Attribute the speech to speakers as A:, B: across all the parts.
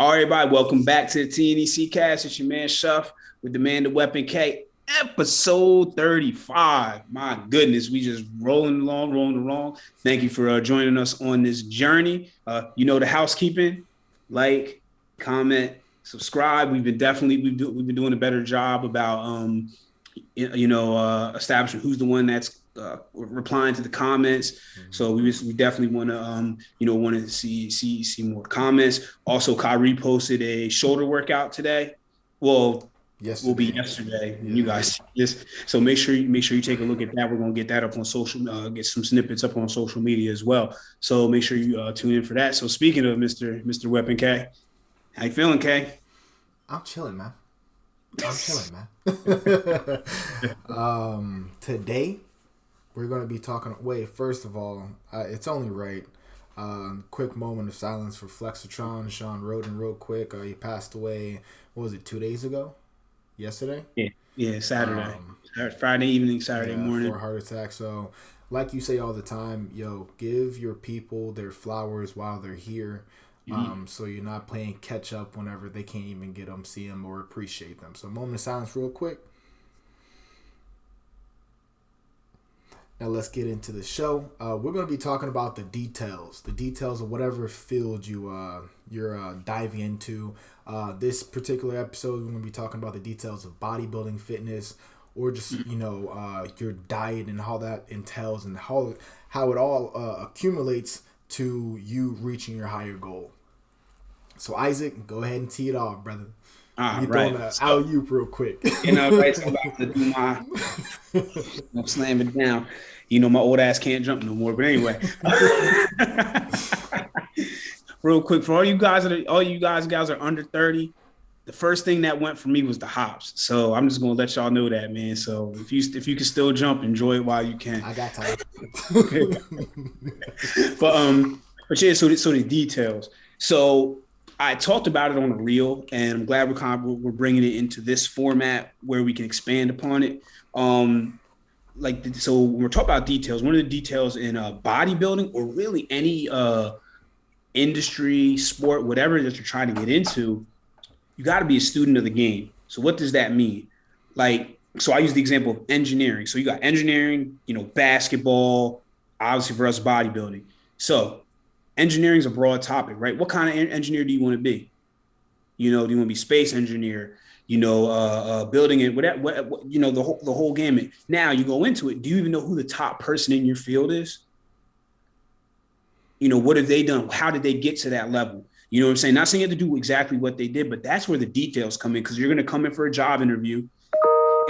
A: All right, everybody, welcome back to the TNEC cast. It's your man Shuff with the man, the weapon K, episode 35. My goodness, we just rolling along. Thank you for joining us on this journey. The housekeeping, like, comment, subscribe. We've been doing a better job about establishing who's the one that's replying to the comments. So we definitely want to want to see more comments. Also, Kyrie posted a shoulder workout today. Well, will be yesterday when you guys see this. So make sure you take a look at that. We're gonna get that up on get some snippets up on social media as well. So make sure you tune in for that. So speaking of Mr. Weapon K, how you feeling, K?
B: I'm chilling, man. Today we're going to be talking. Wait, first of all, it's only right. Quick moment of silence for Flexatron, Sean Roden, real quick. He passed away. What was it? 2 days ago? Yesterday?
A: Yeah, Saturday, Friday evening, Saturday morning.
B: For a heart attack. So, like you say all the time, give your people their flowers while they're here. So you're not playing catch up whenever they can't even get them, see them, or appreciate them. So moment of silence real quick. Now let's get into the show. We're going to be talking about the details of whatever field you're diving into. This particular episode, we're going to be talking about the details of bodybuilding, fitness, or just your diet and how that entails and how it all accumulates to you reaching your higher goal. So Isaac, go ahead and tee it off, brother.
A: Right.
B: Alley-oop real quick.
A: So I'm about to do my slam it down. My old ass can't jump no more. But anyway, real quick for all you guys are under 30. The first thing that went for me was the hops. So I'm just gonna let y'all know that, man. So if you can still jump, enjoy it while you can.
B: I got time.
A: But yeah, so the details. So I talked about it on a reel, and I'm glad we're bringing it into this format where we can expand upon it. So when we're talking about details, one of the details in bodybuilding or really any industry, sport, whatever that you're trying to get into, you got to be a student of the game. So what does that mean? So I use the example of engineering. So you got engineering, basketball, obviously for us bodybuilding. So engineering is a broad topic, right? What kind of engineer do you want to be? Do you want to be space engineer? Building it, the whole gamut. Now you go into it. Do you even know who the top person in your field is? What have they done? How did they get to that level? You know what I'm saying? Not saying you have to do exactly what they did, but that's where the details come in, because you're going to come in for a job interview,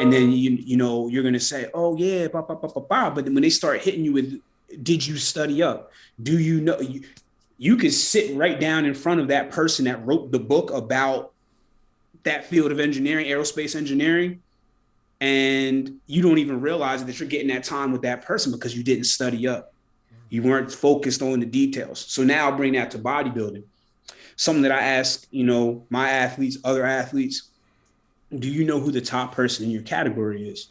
A: and then you're going to say, "Oh yeah, blah, blah, blah, blah, blah." But when they start hitting you with, "Did you study up? Do you know?" You could sit right down in front of that person that wrote the book about that field of engineering, aerospace engineering, and you don't even realize that you're getting that time with that person because you didn't study up. You weren't focused on the details. So now I'll bring that to bodybuilding. Something that I ask, my athletes, other athletes, do you know who the top person in your category is?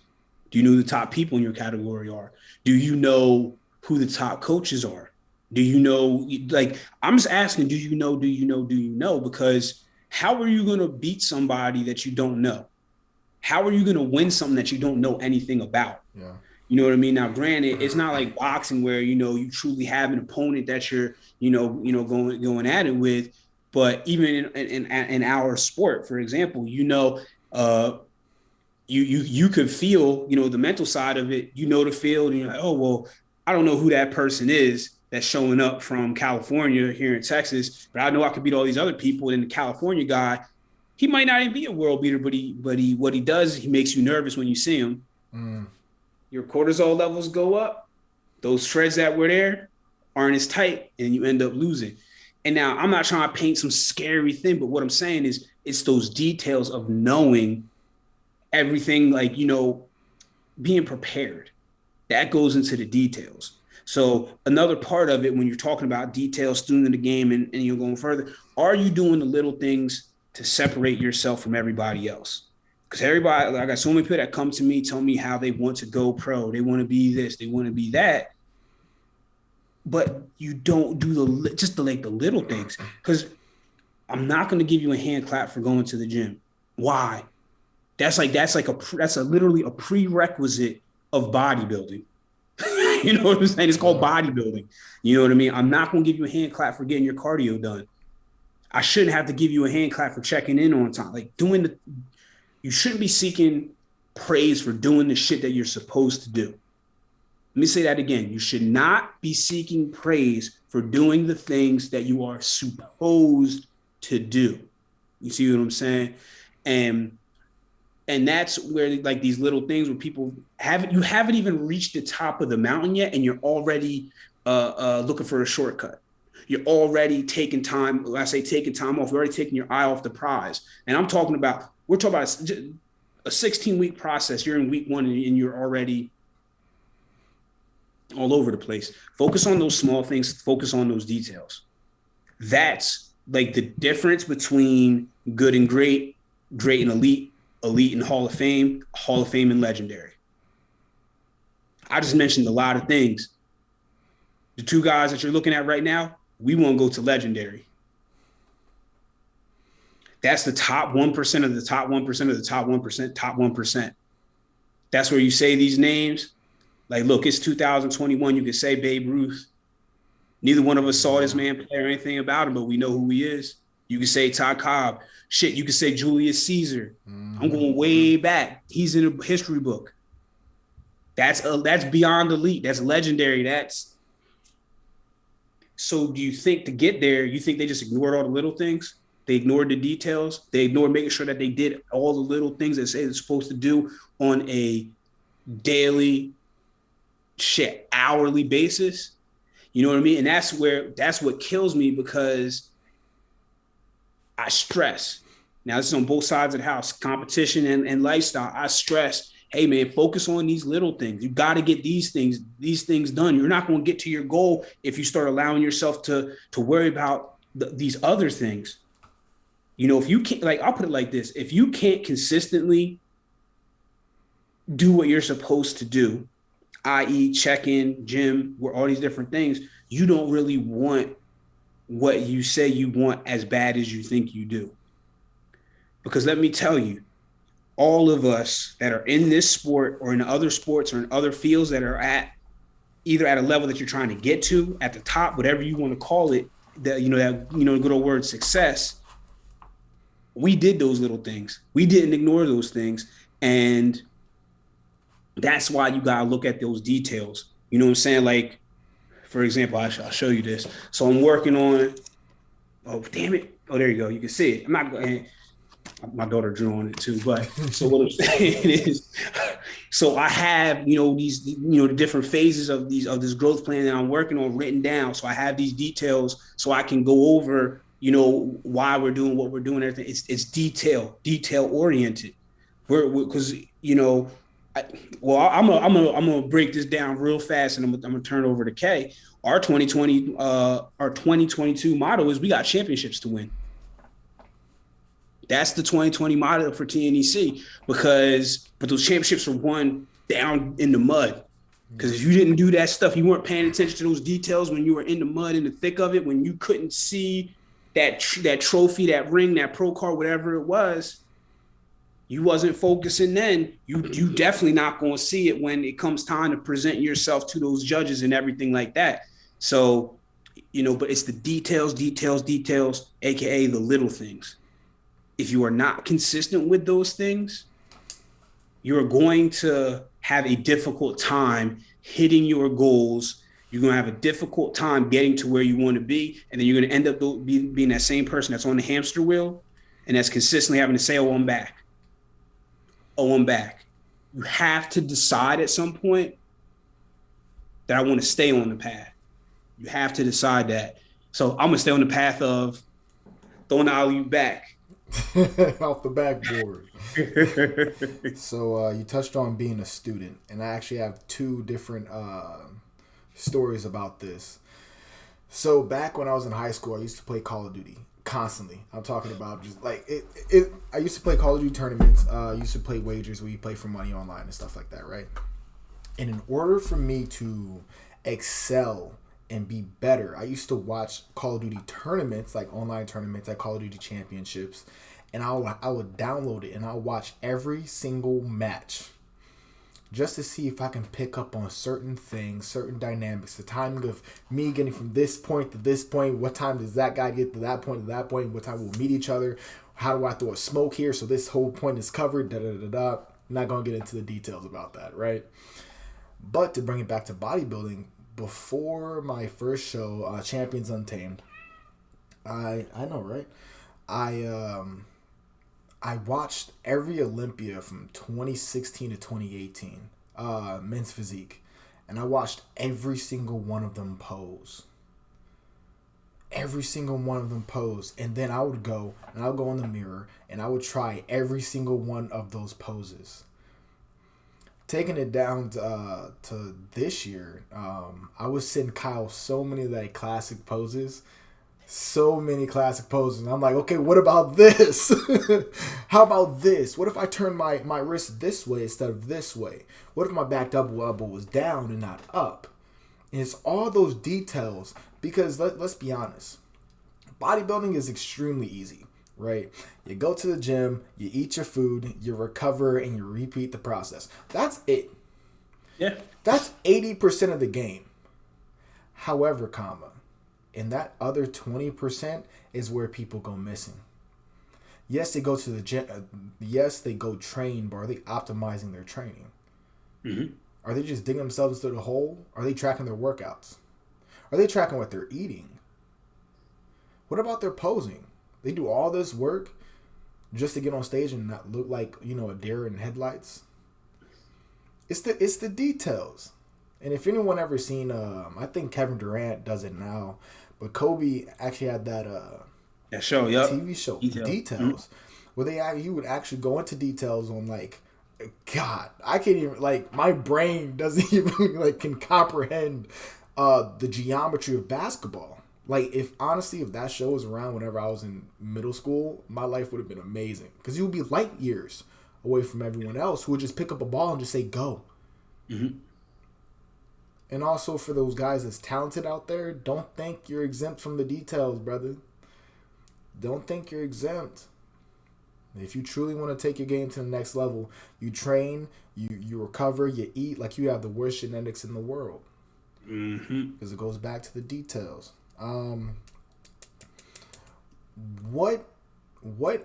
A: Do you know who the top people in your category are? Do you know who the top coaches are? Do you know, I'm just asking, do you know? Because how are you going to beat somebody that you don't know? How are you going to win something that you don't know anything about?
B: Yeah.
A: You know what I mean? Now, granted, it's not like boxing where, you truly have an opponent that you're, going at it with. But even in our sport, for example, you could feel, the mental side of it, the field, and you're like, oh, well, I don't know who that person is that's showing up from California here in Texas, but I know I could beat all these other people. And the California guy, he might not even be a world beater, but what he does, he makes you nervous when you see him. Your cortisol levels go up. Those shreds that were there aren't as tight, and you end up losing. And now I'm not trying to paint some scary thing, but what I'm saying is it's those details of knowing everything, being prepared. That goes into the details. So another part of it, when you're talking about details, student of the game, and you're going further, are you doing the little things to separate yourself from everybody else? Because everybody, I got so many people that come to me, tell me how they want to go pro. They want to be this, they want to be that. But you don't do the little things. Because I'm not going to give you a hand clap for going to the gym. Why? That's literally a prerequisite of bodybuilding. You know what I'm saying? It's called bodybuilding. You know what I mean? I'm not going to give you a hand clap for getting your cardio done. I shouldn't have to give you a hand clap for checking in on time. Like you shouldn't be seeking praise for doing the shit that you're supposed to do. Let me say that again. You should not be seeking praise for doing the things that you are supposed to do. You see what I'm saying? And that's where like these little things where people haven't even reached the top of the mountain yet, and you're already looking for a shortcut. You're already taking time. When I say taking time off, you're already taking your eye off the prize. And we're talking about a 16-week process. You're in week 1 and you're already all over the place. Focus on those small things. Focus on those details. That's like the difference between good and great, great and elite, elite and Hall of Fame and legendary. I just mentioned a lot of things. The 2 guys that you're looking at right now, we won't go to legendary. That's the top 1% of the top 1% of the top 1%, top 1%. That's where you say these names. Like, look, it's 2021. You can say Babe Ruth. Neither one of us saw this man play or anything about him, but we know who he is. You can say Todd Cobb. Shit, you can say Julius Caesar. Mm-hmm. I'm going way back. He's in a history book. That's beyond elite. That's legendary. So do you think to get there, you think they just ignored all the little things? They ignored the details. They ignored making sure that they did all the little things that say they're supposed to do on a daily, hourly basis. You know what I mean? And that's what kills me, because I stress. Now, this is on both sides of the house, competition and lifestyle. I stress, hey, man, focus on these little things. You got to get these things done. You're not going to get to your goal if you start allowing yourself to worry about these other things. You know, if you can't, like, I'll put it like this. If you can't consistently do what you're supposed to do, i.e. check in, gym, or all these different things, you don't really want what you say you want as bad as you think you do. Because let me tell you, all of us that are in this sport or in other sports or in other fields that are either at a level that you're trying to get to, at the top, whatever you want to call it, that good old word success, we did those little things. We didn't ignore those things. And that's why you got to look at those details. You know what I'm saying? Like, for example, I'll show you this. So I'm working on, oh, damn it. Oh, there you go. You can see it. I'm not going to, my daughter drew on it too. But so what I'm saying is, so I have, these, the different phases of this growth plan that I'm working on written down. So I have these details so I can go over, why we're doing what we're doing. Everything. It's detail oriented. Because, I'm gonna break this down real fast, and I'm gonna turn it over to Kay. Our 2022 motto is we got championships to win. That's the 2020 motto for TNEC, but those championships are won down in the mud. Because if you didn't do that stuff, you weren't paying attention to those details when you were in the mud, in the thick of it, when you couldn't see that trophy, that ring, that pro card, whatever it was. You wasn't focusing then, you definitely not going to see it when it comes time to present yourself to those judges and everything like that. So, but it's the details, AKA the little things. If you are not consistent with those things, you're going to have a difficult time hitting your goals. You're going to have a difficult time getting to where you want to be. And then you're going to end up being that same person that's on the hamster wheel and that's consistently having to say, oh, I'm back. I'm back. You have to decide at some point that I want to stay on the path. You have to decide that. So I'm going to stay on the path of throwing the alley-oop back.
B: Off the backboard. So you touched on being a student, and I actually have 2 different stories about this. So back when I was in high school, I used to play Call of Duty. Constantly. I'm talking about just like it. I used to play Call of Duty tournaments. I used to play wagers where you play for money online and stuff like that, right? And in order for me to excel and be better. I used to watch Call of Duty tournaments, like online tournaments, like Call of Duty Championships, and I would download it and I'll watch every single match just to see if I can pick up on certain things, certain dynamics, the timing of me getting from this point to this point, what time does that guy get to that point, what time we'll meet each other, how do I throw a smoke here so this whole point is covered, da-da-da-da. I'm not going to get into the details about that, right? But to bring it back to bodybuilding, before my first show, Champions Untamed, I know, right? I watched every Olympia from 2016 to 2018, men's physique, and I watched every single one of them pose. Every single one of them pose, and then I would go in the mirror and I would try every single one of those poses. Taking it down to this year, I was sending Kyle so many like classic poses. So many classic poses. And I'm like, okay, what about this? How about this? What if I turn my wrist this way instead of this way? What if my back double elbow was down and not up? And it's all those details because let's be honest. Bodybuilding is extremely easy, right? You go to the gym, you eat your food, you recover, and you repeat the process. That's it.
A: Yeah.
B: That's 80% of the game. However, and that other 20% is where people go missing. Yes, they go to the gym. Yes, they go train, but are they optimizing their training?
A: Mm-hmm.
B: Are they just digging themselves into the hole? Are they tracking their workouts? Are they tracking what they're eating? What about their posing? They do all this work just to get on stage and not look like, a deer in headlights. It's the details. And if anyone ever seen, I think Kevin Durant does it now, but Kobe actually had that
A: show, yep.
B: TV show, Details, where he would actually go into details on like, God, I can't even, like, my brain doesn't even like can comprehend the geometry of basketball. Like, if that show was around whenever I was in middle school, my life would have been amazing because you would be light years away from everyone else who would just pick up a ball and just say go.
A: Mm-hmm.
B: And also for those guys that's talented out there, don't think you're exempt from the details, brother. Don't think you're exempt. If you truly want to take your game to the next level, you train, you recover, you eat like you have the worst genetics in the world.
A: Mm-hmm.
B: Because it goes back to the details. What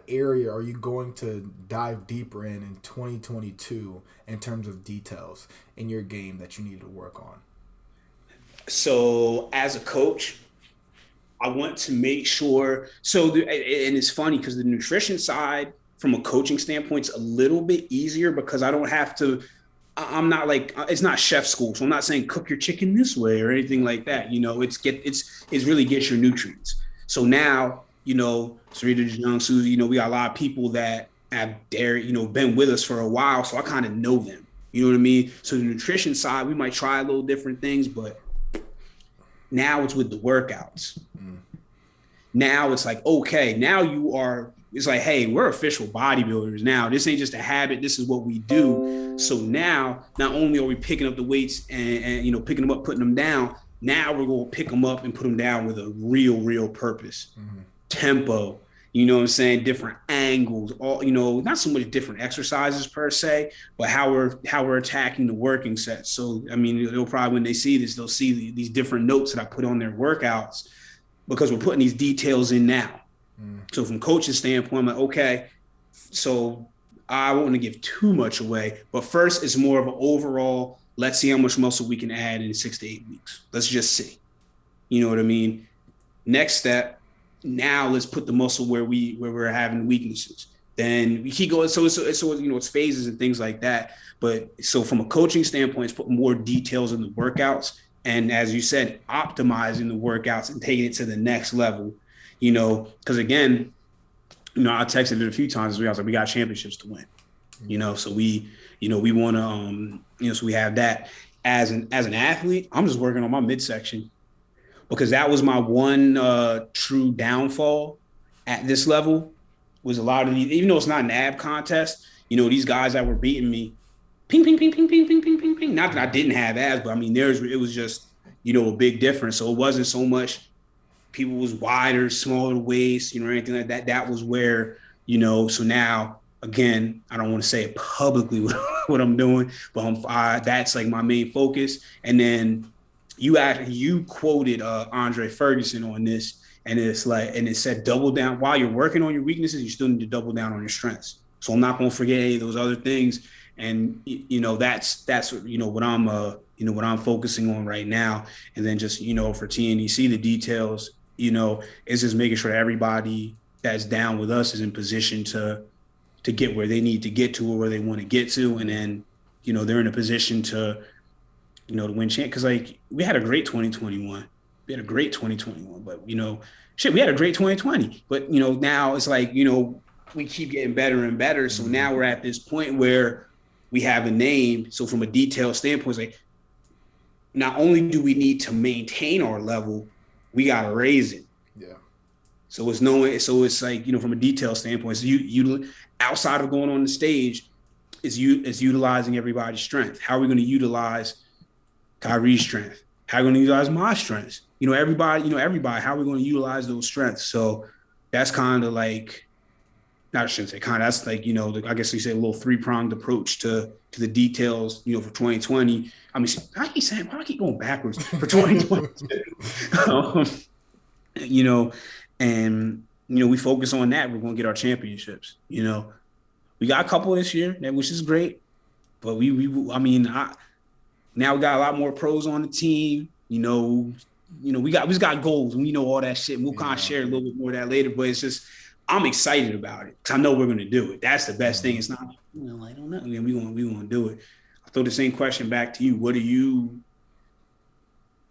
B: area are you going to dive deeper in 2022 in terms of details in your game that you need to work on?
A: So as a coach, I want to make sure. And it's funny because the nutrition side, from a coaching standpoint, is a little bit easier because I don't have to. I'm not like, it's not chef school, so I'm not saying cook your chicken this way or anything like that. It's really get your nutrients. So now, Sarita, Young, Susie, we got a lot of people that have been with us for a while, so I kind of know them. You know what I mean? So the nutrition side, we might try a little different things, but now it's with the workouts. Now it's like, okay, it's like, hey, we're official bodybuilders now. This ain't just a habit. This is what we do. So now, not only are we picking up the weights and picking them up, putting them down, now we're going to pick them up and put them down with a real purpose. Mm-hmm. Tempo, different angles, all, not so much different exercises per se, but how we're attacking the working sets. So, they'll probably, when they see this, they'll see these different notes that I put on their workouts because we're putting these details in now. So from coach's standpoint, I'm like, okay, so I won't want to give too much away, but first it's more of an overall, let's see how much muscle we can add in 6 to 8 weeks. Let's just see. You know what I mean? Next step, now let's put the muscle where we're having weaknesses. Then we keep going. So it's phases and things like that. But so from a coaching standpoint, it's putting more details in the workouts. And as you said, optimizing the workouts and taking it to the next level. Because again, I texted it a few times. I was like, we got championships to win, so we want to, so we have that. As an athlete, I'm just working on my midsection because that was my one true downfall at this level. Was a lot of these, even though it's not an ab contest, these guys that were beating me, ping, ping, ping, ping, ping, ping, ping, ping, ping. Not that I didn't have abs, but it was just a big difference. So it wasn't so much people was wider, smaller waist, or anything like that. That was where, so now, again, I don't want to say it publicly what I'm doing, but that's like my main focus. And then you quoted Andre Ferguson on this, and it said double down while you're working on your weaknesses. You still need to double down on your strengths. So I'm not going to forget any of those other things. And that's what I'm what I'm focusing on right now. And then just for TNEC, the details is just making sure that everybody that's down with us is in position to get where they need to get to or where they want to get to, and then they're in a position to to win champ. Because like we had a great 2021, we had a great 2021, but we had a great 2020, but now it's like we keep getting better and better. So now we're at this point where we have a name. So from a detailed standpoint, it's like not only do we need to maintain our level, we got to raise it.
B: Yeah.
A: So it's like, from a detail standpoint, so you outside of going on the stage is utilizing everybody's strength. How are we going to utilize Kyrie's strength? How are we going to utilize my strengths? Everybody, how are we going to utilize those strengths? So that's kind of like, I shouldn't say kind of, that's like, I guess you say a little 3-pronged approach to the details, for 2020. I mean, I keep going backwards for 2020. And we focus on that. We're going to get our championships. We got a couple this year, which is great. But now we got a lot more pros on the team. We just got goals, and we know all that shit. And we'll kind of share a little bit more of that later. But it's just, I'm excited about it because I know we're going to do it. That's the best thing. It's not, I don't know. I mean, we want to do it. I'll throw the same question back to you. What are you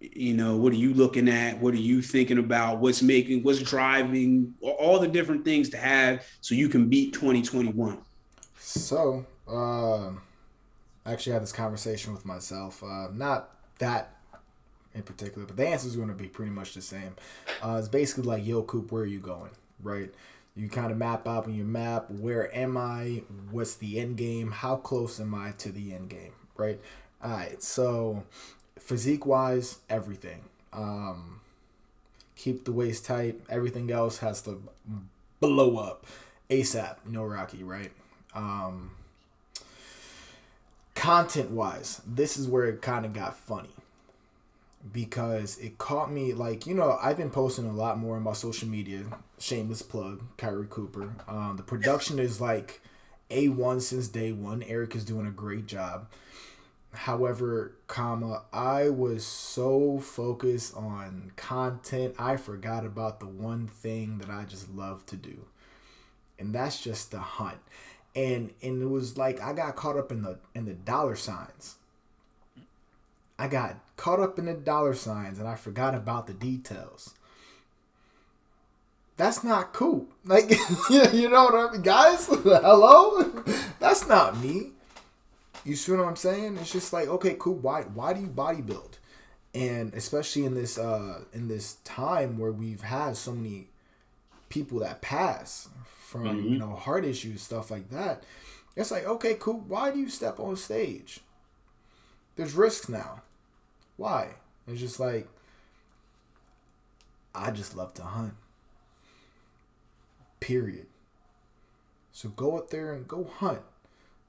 A: looking at? What are you thinking about? What's driving, all the different things to have so you can beat 2021?
B: So, I actually had this conversation with myself. Not that in particular, but the answer is going to be pretty much the same. It's basically like, yo, Coop, where are you going? Right? You kind of map out on your map, where am I? What's the end game? How close am I to the end game? Right? All right. So physique wise, everything. Keep the waist tight. Everything else has to blow up ASAP. No Rocky, right? Content wise, this is where it kind of got funny. Because it caught me, like, I've been posting a lot more on my social media. Shameless plug, Kyrie Cooper. The production is like A1 since day one. Eric is doing a great job. However, I was so focused on content, I forgot about the one thing that I just love to do. And that's just the hunt. And it was like I got caught up in the dollar signs. I got caught up in the dollar signs and I forgot about the details. That's not cool. Like, you know what I mean? Guys, hello? That's not me. You see what I'm saying? It's just like, okay, cool. Why do you bodybuild? And especially in this time where we've had so many people that pass from, heart issues, stuff like that. It's like, okay, cool. Why do you step on stage? There's risks now. Why? It's just like, I just love to hunt. Period. So go out there and go hunt.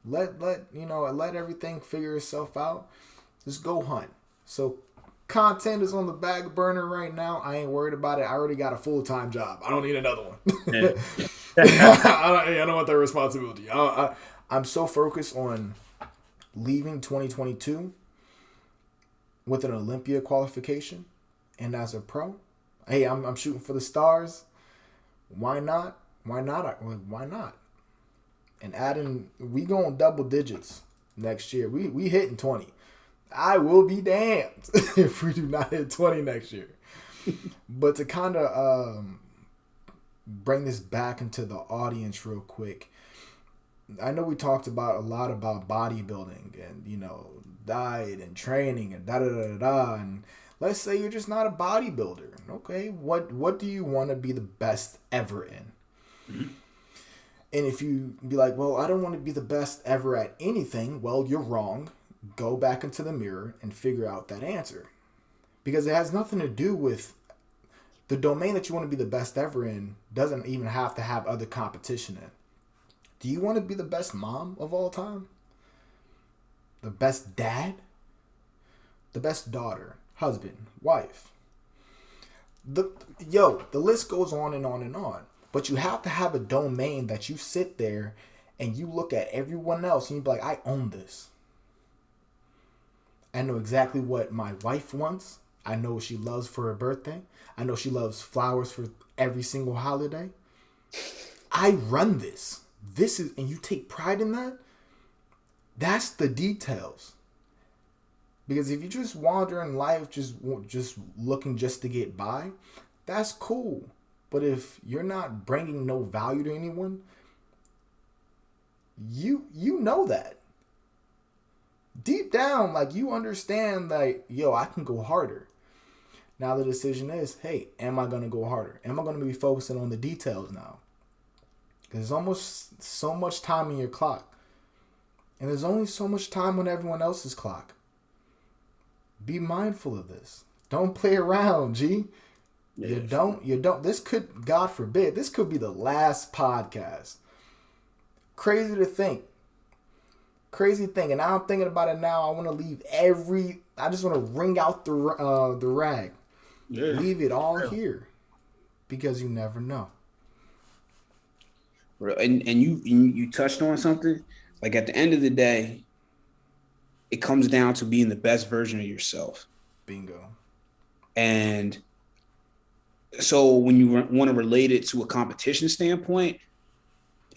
B: Let everything figure itself out. Just go hunt. So content is on the back burner right now. I ain't worried about it. I already got a full-time job. I don't need another one. Yeah. I don't want that responsibility. I'm so focused on leaving 2022 with an Olympia qualification and as a pro. Hey, I'm shooting for the stars. Why not? Why not? And adding, we going double digits next year. We hitting 20. I will be damned if we do not hit 20 next year. But to kind of bring this back into the audience real quick, I know we talked about a lot about bodybuilding and, diet and training and da-da-da-da-da. And let's say you're just not a bodybuilder. Okay, what do you want to be the best ever in? Mm-hmm. And if you be like, well, I don't want to be the best ever at anything, well, you're wrong. Go back into the mirror and figure out that answer. Because it has nothing to do with the domain that you want to be the best ever in. Doesn't even have to have other competition in. Do you want to be the best mom of all time? The best dad? The best daughter, husband, wife? The list goes on and on and on. But you have to have a domain that you sit there and you look at everyone else and you be like, I own this. I know exactly what my wife wants. I know what she loves for her birthday. I know she loves flowers for every single holiday. I run this. And you take pride in that. That's the details. Because if you just wander in life just looking just to get by, that's cool. But if you're not bringing no value to anyone, you know that. Deep down, like, you understand, like, yo, I can go harder. Now the decision is, hey, am I going to go harder? Am I going to be focusing on the details now? Because there's almost so much time in your clock. And there's only so much time on everyone else's clock. Be mindful of this. Don't play around, G. Yeah. You don't. This could, God forbid, this could be the last podcast. Crazy to think. Crazy thing. And now I'm thinking about it now. I want to leave I just want to wring out the rag. Yeah. Leave it all here. Because you never know.
A: And you touched on something. Like, at the end of the day, it comes down to being the best version of yourself.
B: Bingo.
A: And so when you want to relate it to a competition standpoint,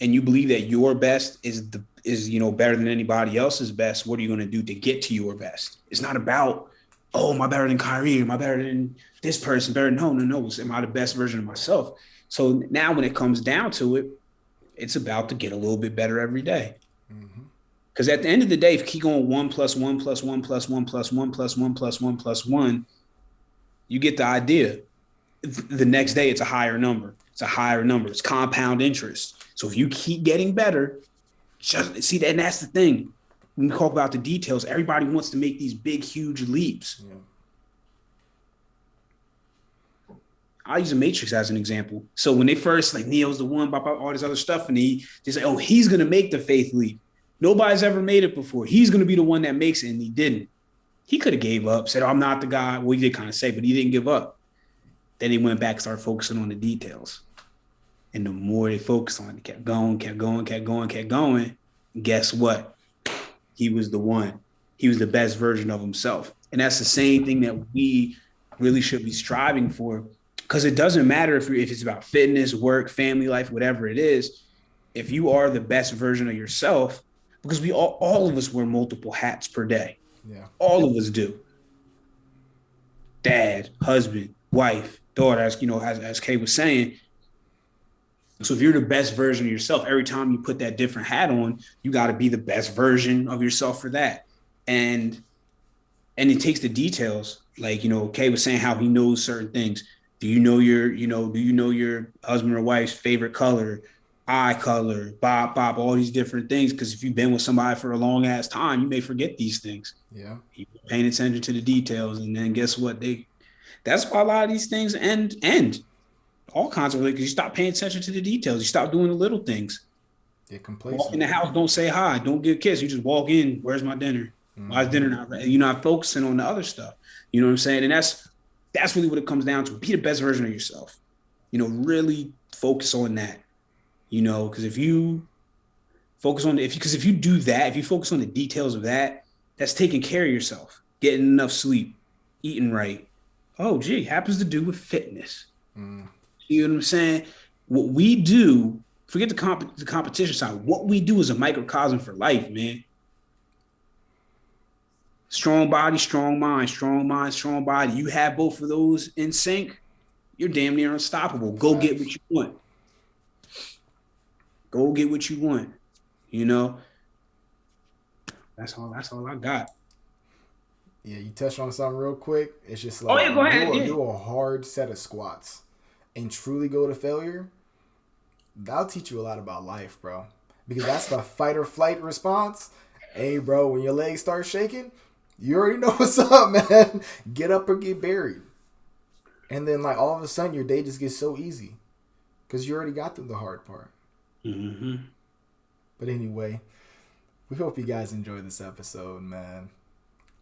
A: and you believe that your best is better than anybody else's best, what are you going to do to get to your best? It's not about, oh, am I better than Kyrie? Am I better than this person? No. Am I the best version of myself? So now when it comes down to it, it's about to get a little bit better every day. Because at the end of the day, if you keep going 1 + 1 + 1 + 1 + 1 + 1 + 1 + 1, you get the idea. The next day, it's a higher number. It's compound interest. So if you keep getting better, just see that. And that's the thing. When we talk about the details, everybody wants to make these big, huge leaps. Yeah. I'll use a Matrix as an example. So when they first, like, Neo's the one, all this other stuff, and they say, oh, he's going to make the faith leap. Nobody's ever made it before. He's going to be the one that makes it, and he didn't. He could have gave up, said, oh, I'm not the guy. Well, he did kind of say, but he didn't give up. Then he went back and started focusing on the details. And the more they focused on it, kept going. And guess what? He was the one. He was the best version of himself. And that's the same thing that we really should be striving for. Because it doesn't matter if it's about fitness, work, family life, whatever it is. If you are the best version of yourself, because we all of us wear multiple hats per day.
B: Yeah.
A: All of us do. Dad, husband, wife, daughter, as Kay was saying. So if you're the best version of yourself, every time you put that different hat on, you got to be the best version of yourself for that. And it takes the details. Like, Kay was saying how he knows certain things. Do you know your husband or wife's favorite color, eye color, bop, all these different things? Because if you've been with somebody for a long ass time, you may forget these things.
B: Yeah.
A: You're paying attention to the details. And then guess what? That's why a lot of these things end. All kinds of, because you stop paying attention to the details. You stop doing the little things.
B: Get complacent.
A: Walk in the house, don't say hi, don't give a kiss. You just walk in. Where's my dinner? Why is dinner not ready? You're not focusing on the other stuff. You know what I'm saying? And that's really what it comes down to. Be the best version of yourself. Really focus on that. Because if you focus on if you do that, if you focus on the details of that, that's taking care of yourself, getting enough sleep, eating right. Oh, gee, happens to do with fitness. You know what I'm saying? What we do, forget the competition side. What we do is a microcosm for life, man. Strong body, strong mind, strong mind, strong body. You have both of those in sync, you're damn near unstoppable. Go get what you want. Go get what you want. That's all I got.
B: Yeah, you touched on something real quick. It's just like,
A: go ahead.
B: Do a hard set of squats and truly go to failure. That'll teach you a lot about life, bro. Because that's the fight or flight response. Hey, bro, when your legs start shaking, You already know what's up, man. Get up or get buried. And then, like, all of a sudden, your day just gets so easy. Because you already got through the hard part.
A: Mm-hmm.
B: But anyway, we hope you guys enjoyed this episode, man.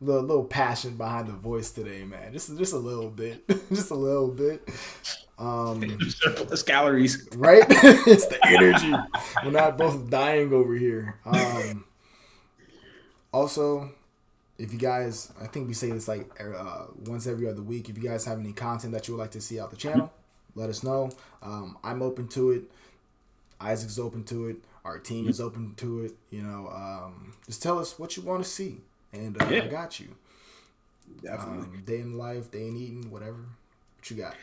B: Little passion behind the voice today, man. Just a little bit. Just a little bit.
A: Surplus calories.
B: Right? It's the energy. We're not both dying over here. Also, if you guys, I think we say this like once every other week. If you guys have any content that you would like to see out the channel, let us know. I'm open to it. Isaac's open to it. Our team is open to it. You know, just tell us what you want to see, and I got you.
A: Definitely.
B: Day in life, day in eating, whatever. What you got?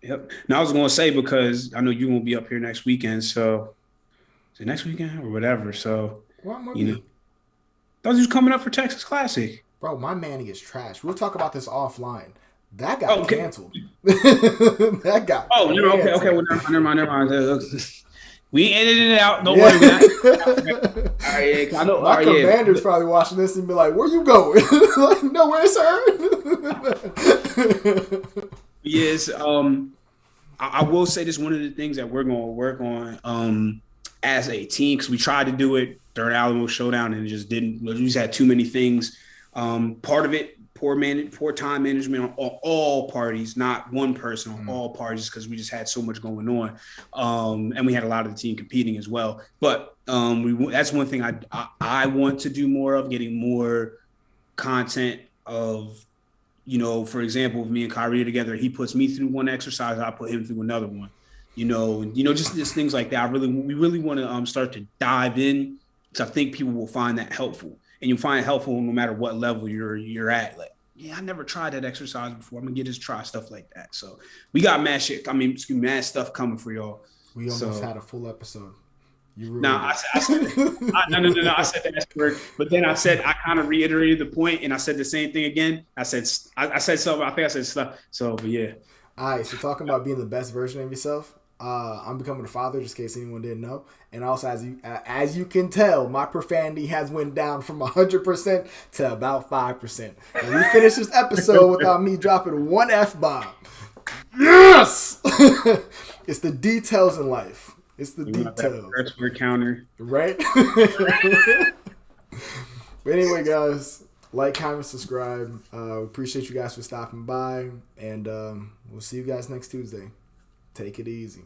A: Yep. Now I was going to say, because I know you won't be up here next weekend, so is it next weekend or whatever? So those who's coming up for Texas Classic.
B: Bro, my Manny is trash. We'll talk about this offline. That got canceled. That got canceled.
A: Okay. Well, never mind. We edited it out. Don't worry. All right, I know.
B: My commander's probably watching this and be like, "Where you going?" Like, nowhere, sir.
A: Yes. I will say this. One of the things that we're going to work on as a team, because we tried to do it during Alamo Showdown and it just didn't. We just had too many things. Part of it, poor time management on all parties, not one person, on all parties, because we just had so much going on, and we had a lot of the team competing as well. But that's one thing I want to do more of, getting more content of, for example, if me and Kyrie are together, he puts me through one exercise, I put him through another one. Just things like that. We really want to start to dive in, because I think people will find that helpful. And you'll find it helpful no matter what level you're at. Like, I never tried that exercise before. I'm gonna just try stuff like that. So we got mad stuff coming for y'all.
B: We almost had a full episode. You ruined
A: no. I said that word, but then I kind of reiterated the point, and I said the same thing again. I said something. I think I said stuff. So, but yeah.
B: All right. So talking about being the best version of yourself. I'm becoming a father, just in case anyone didn't know. And also, as you can tell, my profanity has went down from 100% to about 5%. And we finished this episode without me dropping one F-bomb. Yes! It's the details in life. It's the details.
A: That's word counter.
B: Right? But anyway, guys, like, comment, subscribe. Appreciate you guys for stopping by. And we'll see you guys next Tuesday. Take it easy.